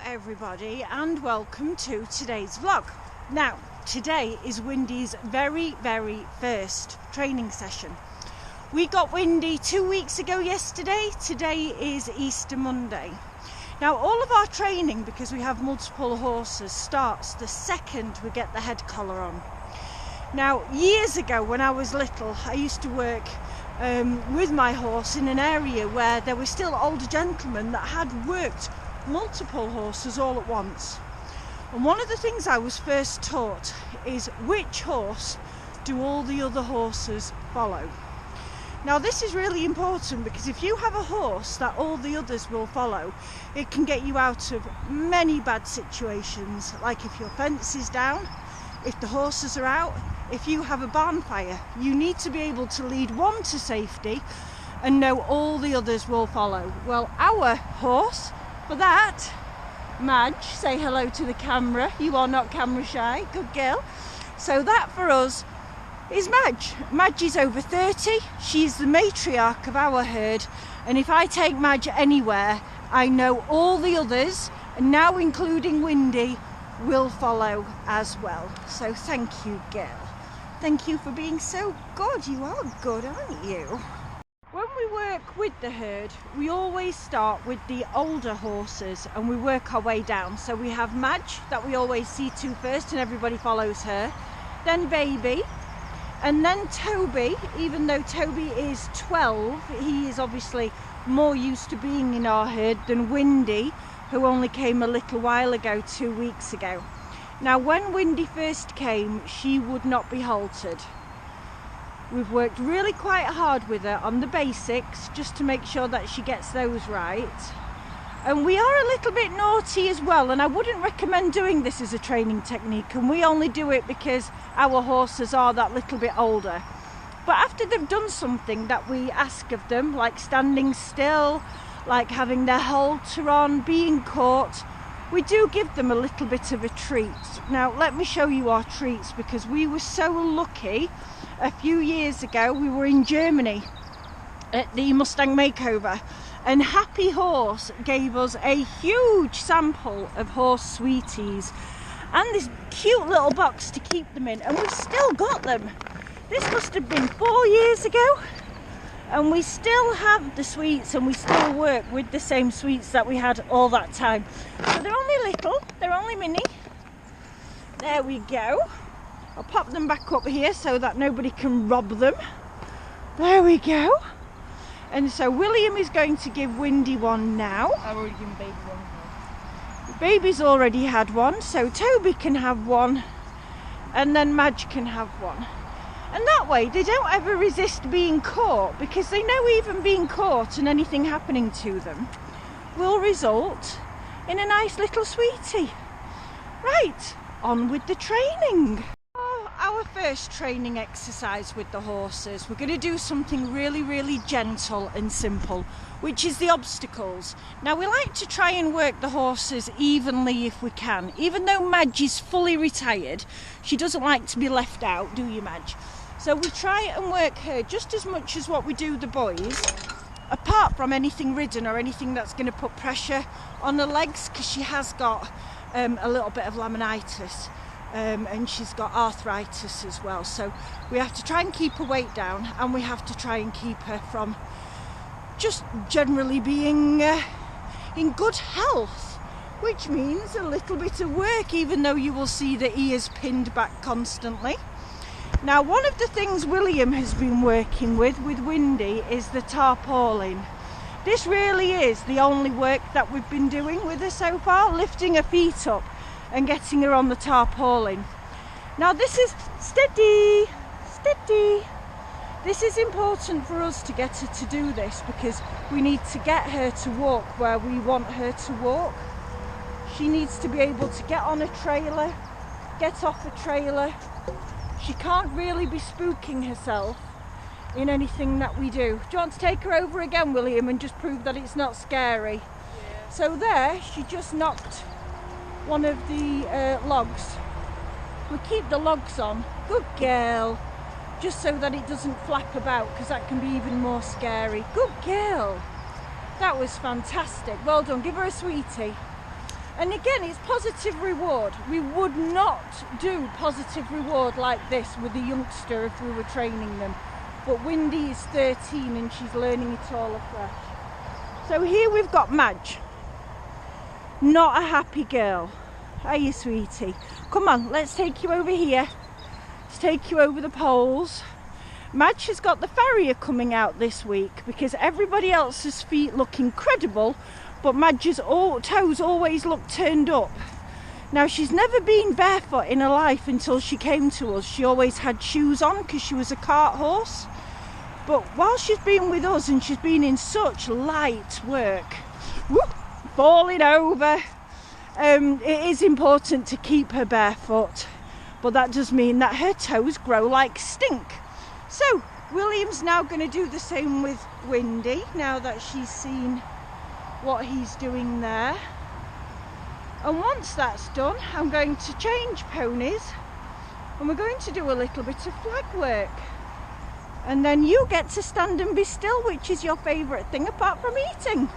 Everybody, and welcome to today's vlog. Now today is Windy's very first training session. We got Windy 2 weeks ago yesterday. Today is Easter Monday. Now all of our training, because we have multiple horses, starts the second we get the head collar on. Now years ago when I was little, I used to work with my horse in an area where there were still older gentlemen that had worked multiple horses all at once. And one of the things I was first taught is which horse do all the other horses follow. Now this is really important, because if you have a horse that all the others will follow, it can get you out of many bad situations, like if your fence is down, if the horses are out, if you have a barn fire. You need to be able to lead one to safety and know all the others will follow. Well, our horse, for that, Madge, say hello to the camera. You are not camera shy, good girl. So that for us is Madge. Madge is over 30, she's the matriarch of our herd, and if I take Madge anywhere, I know all the others, and now including Windy, will follow as well. So thank you, girl. Thank you for being so good. You are good, aren't you? When we work with the herd, we always start with the older horses and we work our way down. So we have Madge that we always see to first and everybody follows her, then Baby, and then Toby. Even though Toby is 12, he is obviously more used to being in our herd than Windy, who only came a little while ago, 2 weeks ago. Now when Windy first came, she would not be haltered. We've worked really quite hard with her on the basics, just to make sure that she gets those right. And we are a little bit naughty as well, and I wouldn't recommend doing this as a training technique, and we only do it because our horses are that little bit older. But after they've done something that we ask of them, like standing still, like having their halter on, being caught, we do give them a little bit of a treat. Now let me show you our treats, because we were so lucky. A few years ago we were in Germany at the Mustang Makeover, and Happy Horse gave us a huge sample of horse sweeties and this cute little box to keep them in, and we've still got them. This must have been 4 years ago, and we still have the sweets, and we still work with the same sweets that we had all that time. So they're only little, they're only mini. There we go. I'll pop them back up here so that nobody can rob them. There we go. And so William is going to give Windy one now. I've already given Baby one. Baby's already had one, so Toby can have one, and then Madge can have one. And that way they don't ever resist being caught, because they know even being caught and anything happening to them will result in a nice little sweetie. Right, on with the training. Our first training exercise with the horses, we're going to do something really gentle and simple, which is the obstacles. Now we like to try and work the horses evenly if we can. Even though Madge is fully retired, she doesn't like to be left out, do you, Madge? So we try and work her just as much as what we do the boys, apart from anything ridden or anything that's going to put pressure on her legs, because she has got a little bit of laminitis. And she's got arthritis as well, so we have to try and keep her weight down, and we have to try and keep her from just generally being in good health, which means a little bit of work, even though you will see the ears pinned back constantly. Now one of the things William has been working with Windy is the tarpaulin. This really is the only work that we've been doing with her so far, lifting her feet up and getting her on the tarpaulin. Now this is steady. This is important for us to get her to do this, because we need to get her to walk where we want her to walk. She needs to be able to get on a trailer, get off a trailer. She can't really be spooking herself in anything that we do. Do you want to take her over again, William, and just prove that it's not scary? Yeah. So there, she just knocked one of the logs. We keep the logs on, good girl, just so that it doesn't flap about, because that can be even more scary. Good girl. That was fantastic. Well done. Give her a sweetie. And again, it's positive reward. We would not do positive reward like this with a youngster if we were training them. But Windy is 13 and she's learning it all afresh. So here we've got Madge. Not a happy girl. Are you, sweetie? Come on, let's take you over here. Let's take you over the poles. Madge has got the farrier coming out this week because everybody else's feet look incredible, but Madge's toes always look turned up. Now, she's never been barefoot in her life until she came to us. She always had shoes on because she was a cart horse. But while she's been with us and she's been in such light work, whoop, falling over, it is important to keep her barefoot. But that does mean that her toes grow like stink. So, William's now going to do the same with Windy, now that she's seen what he's doing there. And once that's done, I'm going to change ponies and we're going to do a little bit of flag work. And then you get to stand and be still, which is your favourite thing apart from eating.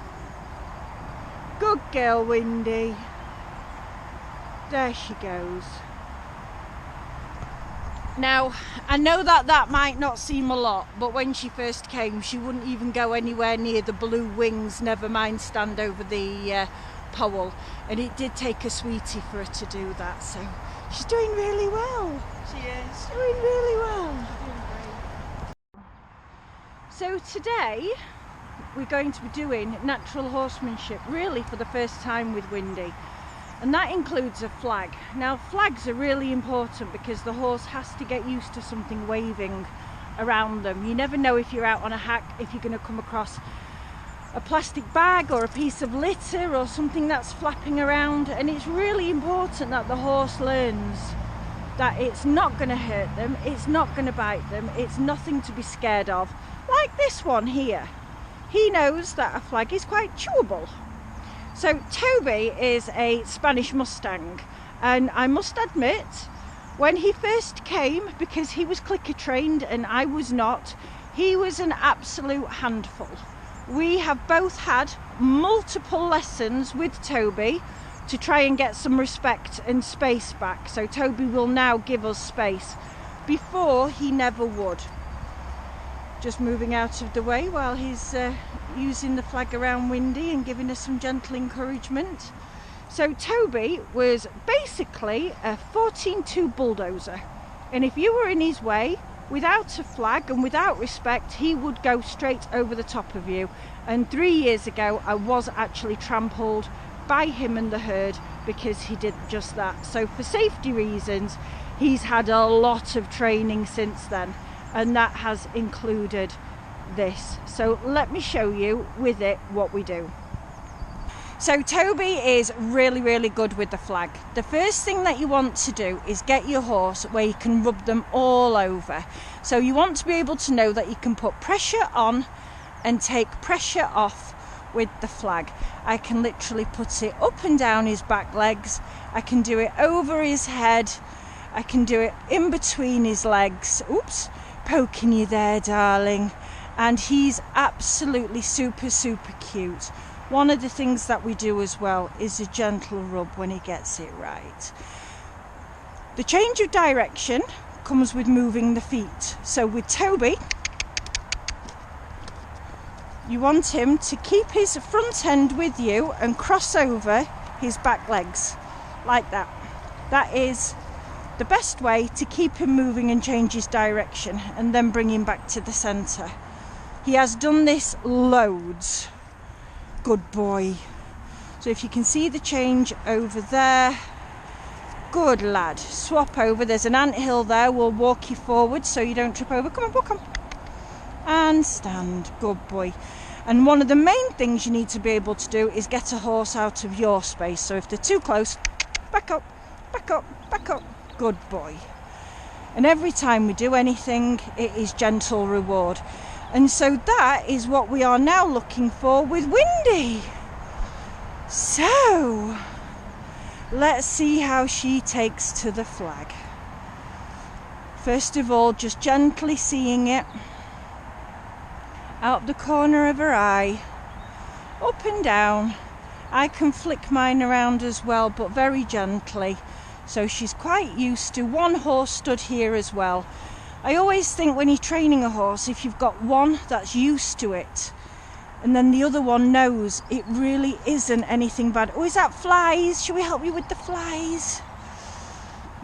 Good girl, Windy. There she goes. Now, I know that might not seem a lot, but when she first came, she wouldn't even go anywhere near the blue wings, never mind stand over the pole. And it did take a sweetie for her to do that, so she's doing really well. She is. Doing really well. She's doing great. So today, we're going to be doing natural horsemanship, really for the first time with Windy. And that includes a flag. Now, flags are really important because the horse has to get used to something waving around them. You never know if you're out on a hack, if you're going to come across a plastic bag or a piece of litter or something that's flapping around. And it's really important that the horse learns that it's not going to hurt them, it's not going to bite them, it's nothing to be scared of. Like this one here. He knows that a flag is quite chewable. So Toby is a Spanish Mustang, and I must admit, when he first came, because he was clicker trained and I was not, he was an absolute handful. We have both had multiple lessons with Toby to try and get some respect and space back. So Toby will now give us space. Before, he never would. Just moving out of the way while he's using the flag around Windy and giving us some gentle encouragement. So Toby was basically a 14-2 bulldozer, and if you were in his way without a flag and without respect, he would go straight over the top of you. And 3 years ago I was actually trampled by him and the herd because he did just that. So for safety reasons, he's had a lot of training since then, and that has included this. So let me show you with it what we do. So Toby is really good with the flag. The first thing that you want to do is get your horse where you can rub them all over. So you want to be able to know that you can put pressure on and take pressure off with the flag. I can literally put it up and down his back legs. I can do it over his head. I can do it in between his legs. Oops, poking you there, darling. And he's absolutely super cute. One of the things that we do as well is a gentle rub when he gets it right. The change of direction comes with moving the feet. So with Toby, you want him to keep his front end with you and cross over his back legs like that. That is the best way to keep him moving and change his direction, and then bring him back to the centre. He has done this loads. Good boy. So if you can see the change over there, good lad. Swap over. There's an anthill there. We'll walk you forward so you don't trip over. Come on, walk on. And stand. Good boy. And one of the main things you need to be able to do is get a horse out of your space. So if they're too close, back up, back up, back up. Good boy. And every time we do anything, it is gentle reward. And so that is what we are now looking for with Windy. So let's see how she takes to the flag. First of all, just gently seeing it out the corner of her eye, up and down, I can flick mine around as well, but very gently. So she's quite used to. One horse stood here as well. I always think when you're training a horse, if you've got one that's used to it, and then the other one knows it really isn't anything bad. Oh, is that flies? Shall we help you with the flies?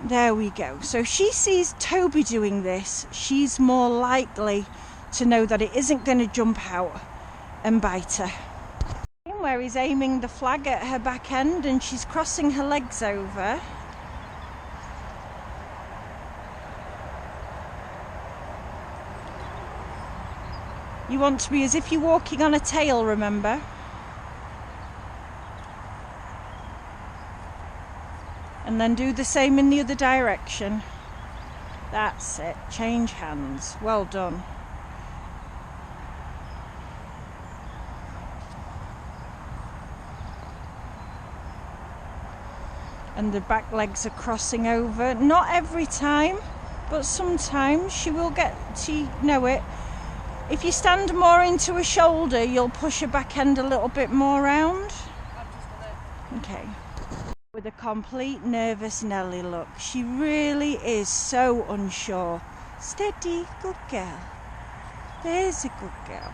There we go. So if she sees Toby doing this, she's more likely to know that it isn't going to jump out and bite her. Where he's aiming the flag at her back end and she's crossing her legs over. You want to be as if you're walking on a tail, remember? And then do the same in the other direction. That's it. Change hands. Well done. And the back legs are crossing over. Not every time, but sometimes she will get to know it. If you stand more into a shoulder, you'll push her back end a little bit more round. Okay. With a complete nervous Nelly look. She really is so unsure. Steady, good girl. There's a good girl.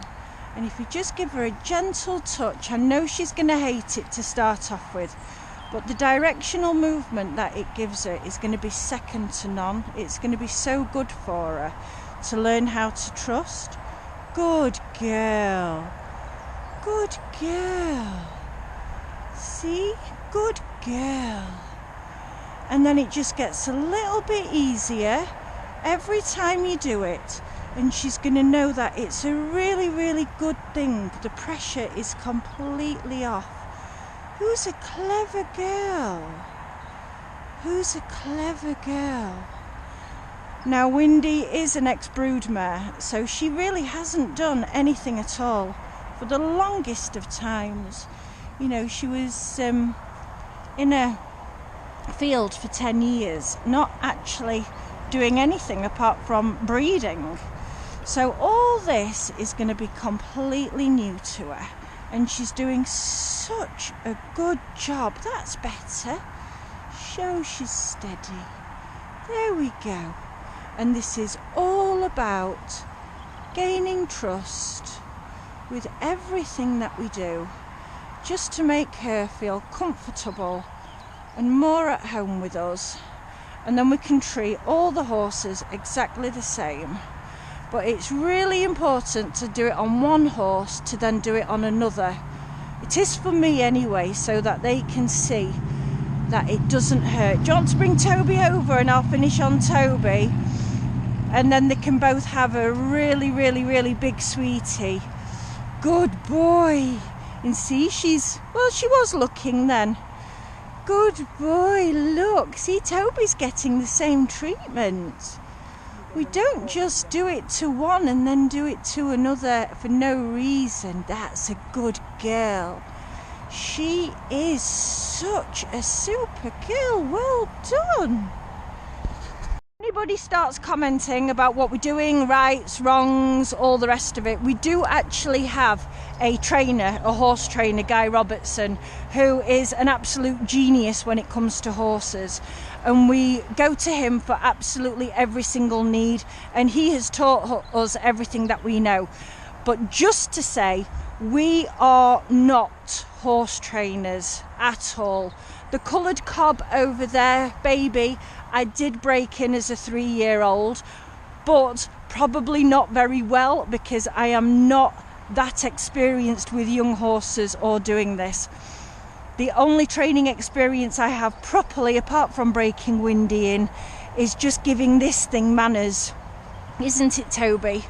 And if you just give her a gentle touch, I know she's going to hate it to start off with, but the directional movement that it gives her is going to be second to none. It's going to be so good for her to learn how to trust. Good girl. Good girl. See? Good girl. And then it just gets a little bit easier every time you do it. And she's going to know that it's a really, really good thing. The pressure is completely off. Who's a clever girl? Who's a clever girl? Now, Windy is an ex-brood mare, so she really hasn't done anything at all for the longest of times. You know, she was in a field for 10 years, not actually doing anything apart from breeding. So all this is going to be completely new to her, and she's doing such a good job. That's better. Show she's steady. There we go. And this is all about gaining trust with everything that we do, just to make her feel comfortable and more at home with us. And then we can treat all the horses exactly the same. But it's really important to do it on one horse to then do it on another. It is for me anyway, so that they can see that it doesn't hurt. Do you want to bring Toby over and I'll finish on Toby? And then they can both have a really, really, really big sweetie. Good boy. And see, she was looking then. Good boy, look. See, Toby's getting the same treatment. We don't just do it to one and then do it to another for no reason. That's a good girl. She is such a super girl. Well done. Anybody starts commenting about what we're doing, rights, wrongs, all the rest of it, we do actually have a trainer, a horse trainer, Guy Robertson, who is an absolute genius when it comes to horses. And we go to him for absolutely every single need, and he has taught us everything that we know. But just to say, we are not horse trainers at all. The coloured cob over there, baby, I did break in as a 3-year-old, but probably not very well, because I am not that experienced with young horses or doing this. The only training experience I have properly, apart from breaking Windy in, is just giving this thing manners. Isn't it, Toby?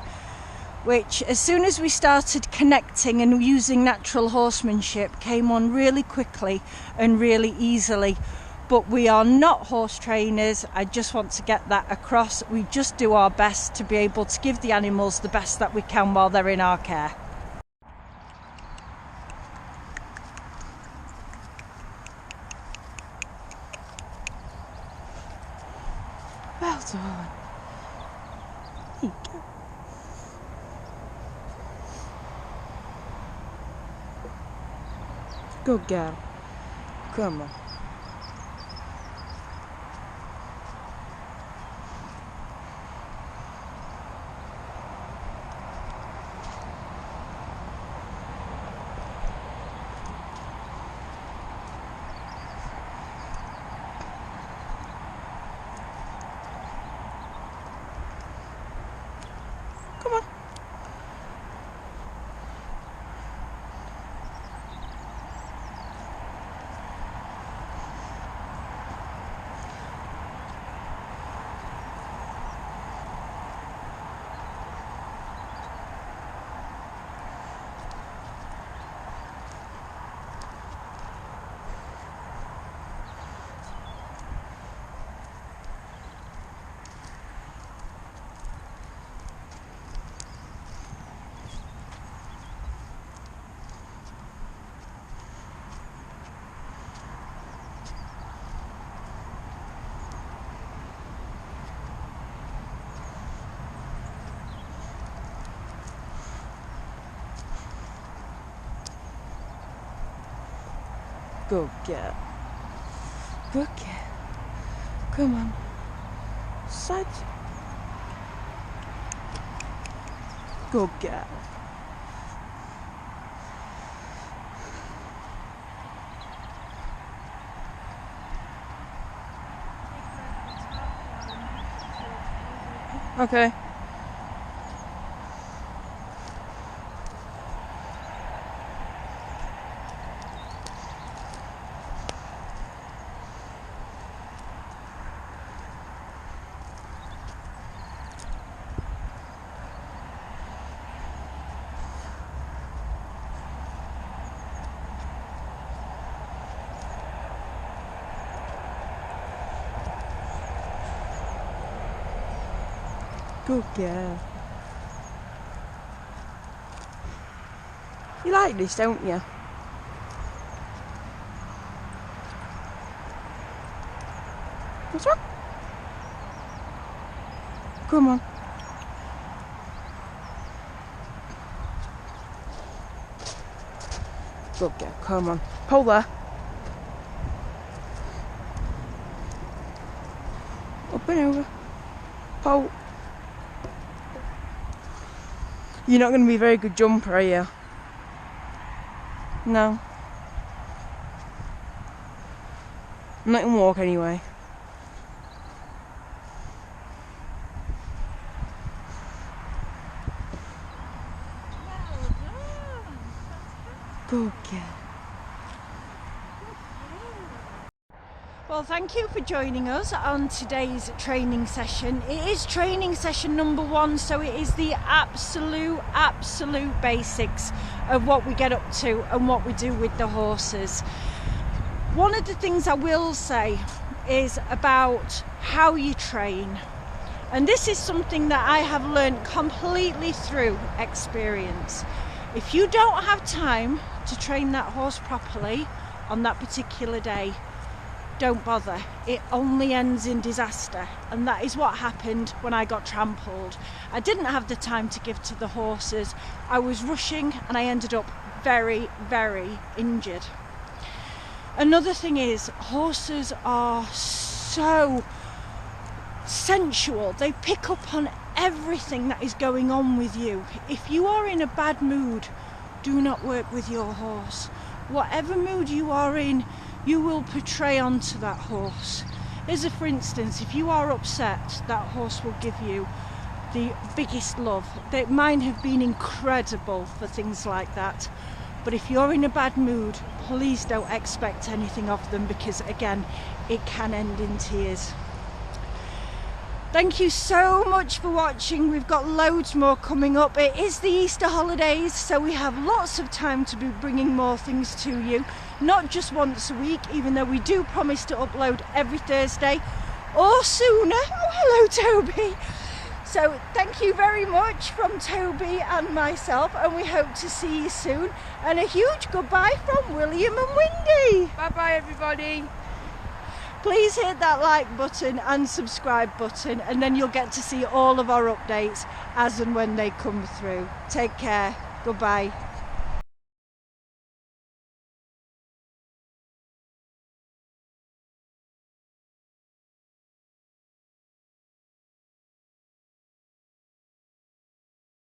Which, as soon as we started connecting and using natural horsemanship, came on really quickly and really easily. But we are not horse trainers. I just want to get that across. We just do our best to be able to give the animals the best that we can while they're in our care. Well done. There you go. Good girl. Come on. Come on. Good girl. Good girl. Come on. Side. Good girl. Okay. Good girl. You like this, don't you? What's wrong? Come on. Good girl, come on. Pull there. Up and over. Pull. You're not going to be a very good jumper, are you? No. I'm not going to walk anyway. Good girl. Well, thank you for joining us on today's training session. It is training session number 1, so it is the absolute basics of what we get up to and what we do with the horses. One of the things I will say is about how you train. And this is something that I have learned completely through experience. If you don't have time to train that horse properly on that particular day, don't bother. It only ends in disaster, and that is what happened when I got trampled. I didn't have the time to give to the horses. I was rushing and I ended up very injured. Another thing is, horses are so sensual. They pick up on everything that is going on with you. If you are in a bad mood, do not work with your horse. Whatever mood you are in, you will portray onto that horse. As a for instance, if you are upset, that horse will give you the biggest love. Mine have been incredible for things like that. But if you're in a bad mood, please don't expect anything of them, because again, it can end in tears. Thank you so much for watching. We've got loads more coming up. It is the Easter holidays, so we have lots of time to be bringing more things to you. Not just once a week, even though we do promise to upload every Thursday or sooner. Oh, hello, Toby. So thank you very much from Toby and myself, and we hope to see you soon. And a huge goodbye from William and Windy. Bye-bye, everybody. Please hit that like button and subscribe button, and then you'll get to see all of our updates as and when they come through. Take care. Goodbye.